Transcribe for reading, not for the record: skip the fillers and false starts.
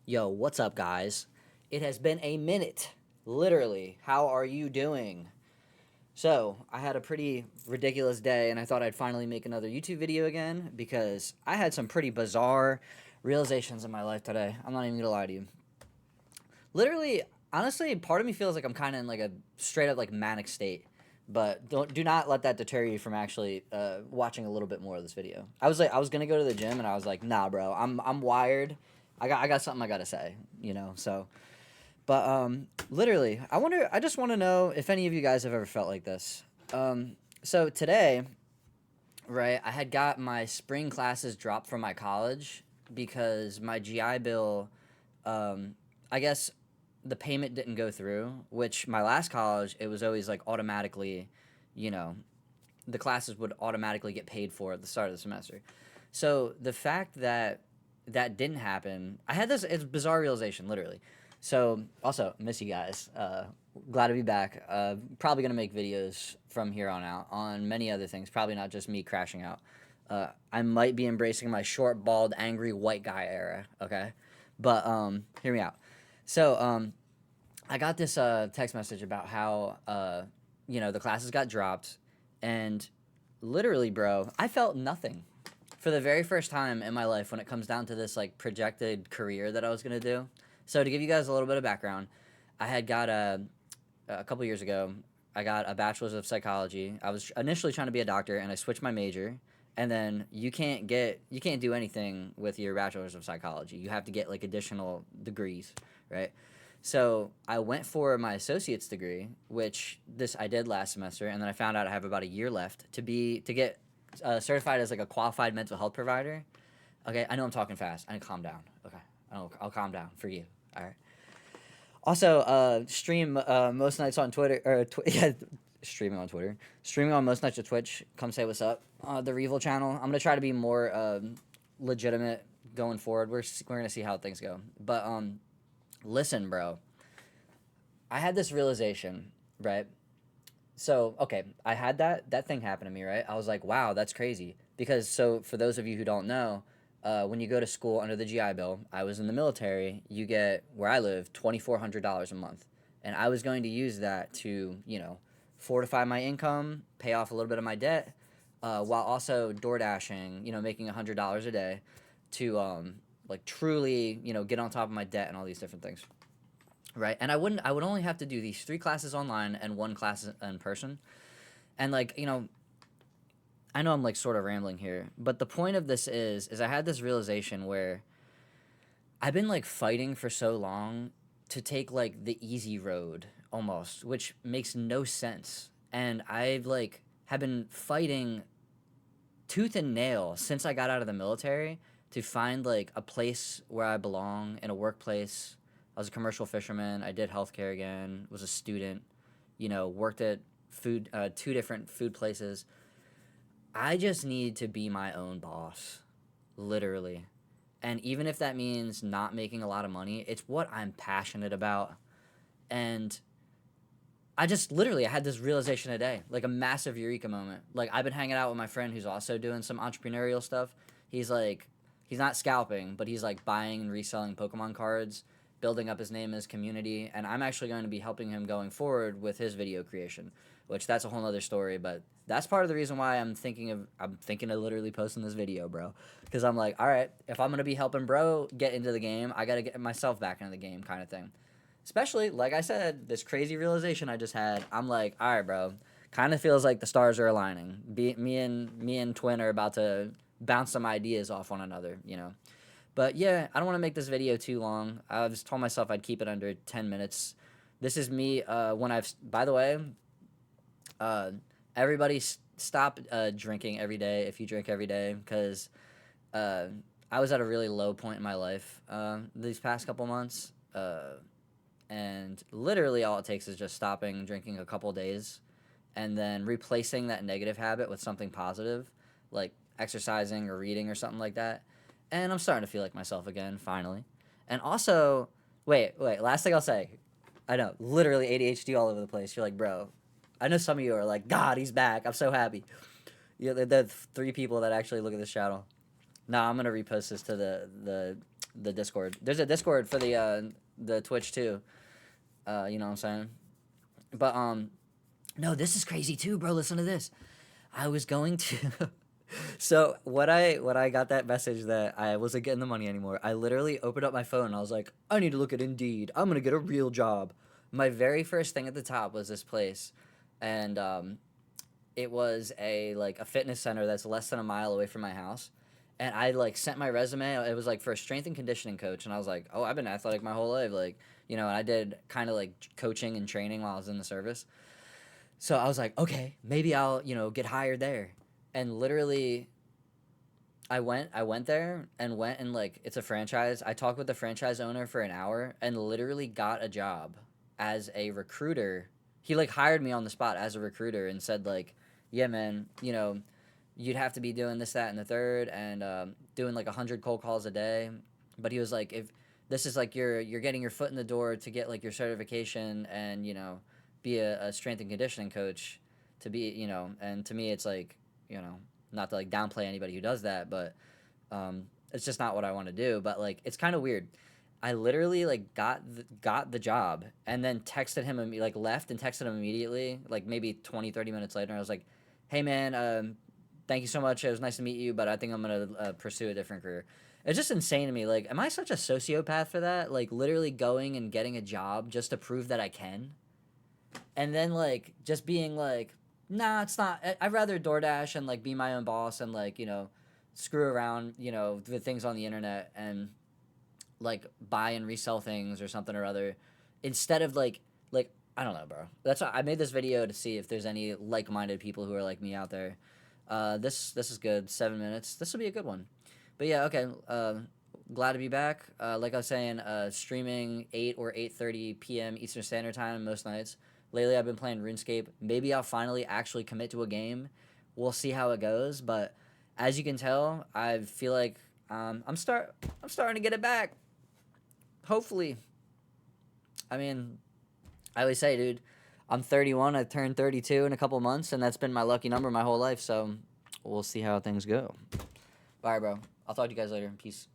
Yo, what's up, guys? It has been a minute. Literally. How are you doing? So, I had a pretty ridiculous day, and I thought I'd finally make another YouTube video again because I had some pretty bizarre realizations in my life today. I'm not even gonna lie to you. Literally, honestly, part of me feels like I'm kind of in like a straight up like manic state. But do not let that deter you from actually watching a little bit more of this video. I was gonna go to the gym, and I was like, nah, bro, I'm wired. I got something I gotta say, So, but literally, I just want to know if any of you guys have ever felt like this. So today, right, I had got my spring classes dropped from my college because my GI Bill, um, I guess the payment didn't go through, which my last college, it was always like automatically, you know, the classes would automatically get paid for at the start of the semester. So the fact that that didn't happen, I had this it's a bizarre realization, literally. So also miss you guys. Glad to be back. Probably gonna make videos from here on out on many other things. Probably not just me crashing out. I might be embracing my short, bald, angry white guy era. Okay, but hear me out. So I got this text message about how the classes got dropped, and literally, bro, I felt nothing for the very first time in my life when it comes down to this like projected career that I was gonna do. So to give you guys a little bit of background, I had got a couple years ago. I got a bachelor's of psychology. I was initially trying to be a doctor, and I switched my major. And then you can't do anything with your bachelor's of psychology. You have to get like additional degrees, right? So I went for my associate's degree, which this I did last semester, and then I found out I have about a year left to get certified as like a qualified mental health provider. Okay, I know I'm talking fast. I need to calm down. Okay, I'll calm down for you. All right. Also, stream most nights on Twitter yeah, streaming on Twitter, streaming on most nights of Twitch. Come say what's up. The Revel channel. I'm gonna try to be more legitimate going forward. We're gonna see how things go. But listen, bro. I had this realization, right? So okay, I had that thing happen to me, right? I was like, wow, that's crazy. Because so for those of you who don't know, when you go to school under the GI Bill, I was in the military. You get where I live $2,400 a month, and I was going to use that to fortify my income, pay off a little bit of my debt, while also door dashing, making $100 a day to like truly get on top of my debt and all these different things. Right, and I would only have to do these three classes online and one class in person, and like I know I'm like sort of rambling here, but the point of this is I had this realization where I've been like fighting for so long to take like the easy road almost, which makes no sense. And I've like have been fighting tooth and nail since I got out of the military to find like a place where I belong in a workplace. I was a commercial fisherman. I did healthcare again. Was a student. Worked at two different food places. I just need to be my own boss, literally. And even if that means not making a lot of money, it's what I'm passionate about. And I just literally I had this realization today, like a massive eureka moment. Like I've been hanging out with my friend who's also doing some entrepreneurial stuff. He's like he's not scalping, but he's like buying and reselling Pokemon cards, building up his name and his community, and I'm actually going to be helping him going forward with his video creation, which that's a whole other story, but that's part of the reason why I'm thinking of literally posting this video, bro. Because I'm like, all right, if I'm gonna be helping bro get into the game, I gotta get myself back into the game, kind of thing. Especially, like I said, this crazy realization I just had. I'm like, all right, bro. Kind of feels like the stars are aligning. Me and Twin are about to bounce some ideas off one another. But yeah, I don't want to make this video too long. I just told myself I'd keep it under 10 minutes. This is me when I've. By the way, uh, everybody stop drinking every day if you drink every day because uh, I was at a really low point in my life these past couple months. And literally all it takes is just stopping drinking a couple days and then replacing that negative habit with something positive like exercising or reading or something like that, and I'm starting to feel like myself again finally. And also, wait, last thing I'll say, I know literally ADHD all over the place. You're like, bro, I know some of you are like, god, he's back, I'm so happy. The three people that actually look at this channel. Nah, I'm gonna repost this to the the Discord. There's a Discord for the Twitch too. You know what I'm saying? But no, this is crazy too, bro. Listen to this. I was going to So what I got that message that I wasn't getting the money anymore. I literally opened up my phone and I was like, I need to look at Indeed. I'm gonna get a real job. My very first thing at the top was this place, and it was a fitness center that's less than a mile away from my house. And I like sent my resume. It was like for a strength and conditioning coach, and I was like, oh, I've been athletic my whole life, like and I did kind of like coaching and training while I was in the service. So I was like, okay, maybe I'll get hired there. And literally, I went there and went and like it's a franchise. I talked with the franchise owner for an hour and literally got a job as a recruiter. He like hired me on the spot as a recruiter and said like, yeah, man, you'd have to be doing this, that, and the third, and doing like 100 cold calls a day. But he was like, if this is like you're getting your foot in the door to get like your certification and be a strength and conditioning coach, to be and to me it's like not to like downplay anybody who does that, but it's just not what I want to do. But like it's kind of weird. I literally like got the job and then texted him like left and texted him immediately like maybe 20-30 minutes later. I was like, hey man, thank you so much, it was nice to meet you, but I think I'm gonna pursue a different career. It's just insane to me, like, am I such a sociopath for that, like literally going and getting a job just to prove that I can, and then like just being like, nah, it's not. I'd rather DoorDash and like be my own boss and like screw around with things on the internet and like buy and resell things or something or other, instead of like I don't know, bro. That's why I made this video, to see if there's any like-minded people who are like me out there. This is good. 7 minutes. This will be a good one. But yeah, okay. Glad to be back. Like I was saying, streaming 8 or 8:30 p.m. Eastern Standard Time most nights. Lately, I've been playing RuneScape. Maybe I'll finally actually commit to a game. We'll see how it goes. But as you can tell, I feel like I'm starting to get it back. Hopefully. I mean, I always say, dude, I'm 31. I turned 32 in a couple months, and that's been my lucky number my whole life. So we'll see how things go. Bye, bro. I'll talk to you guys later. Peace.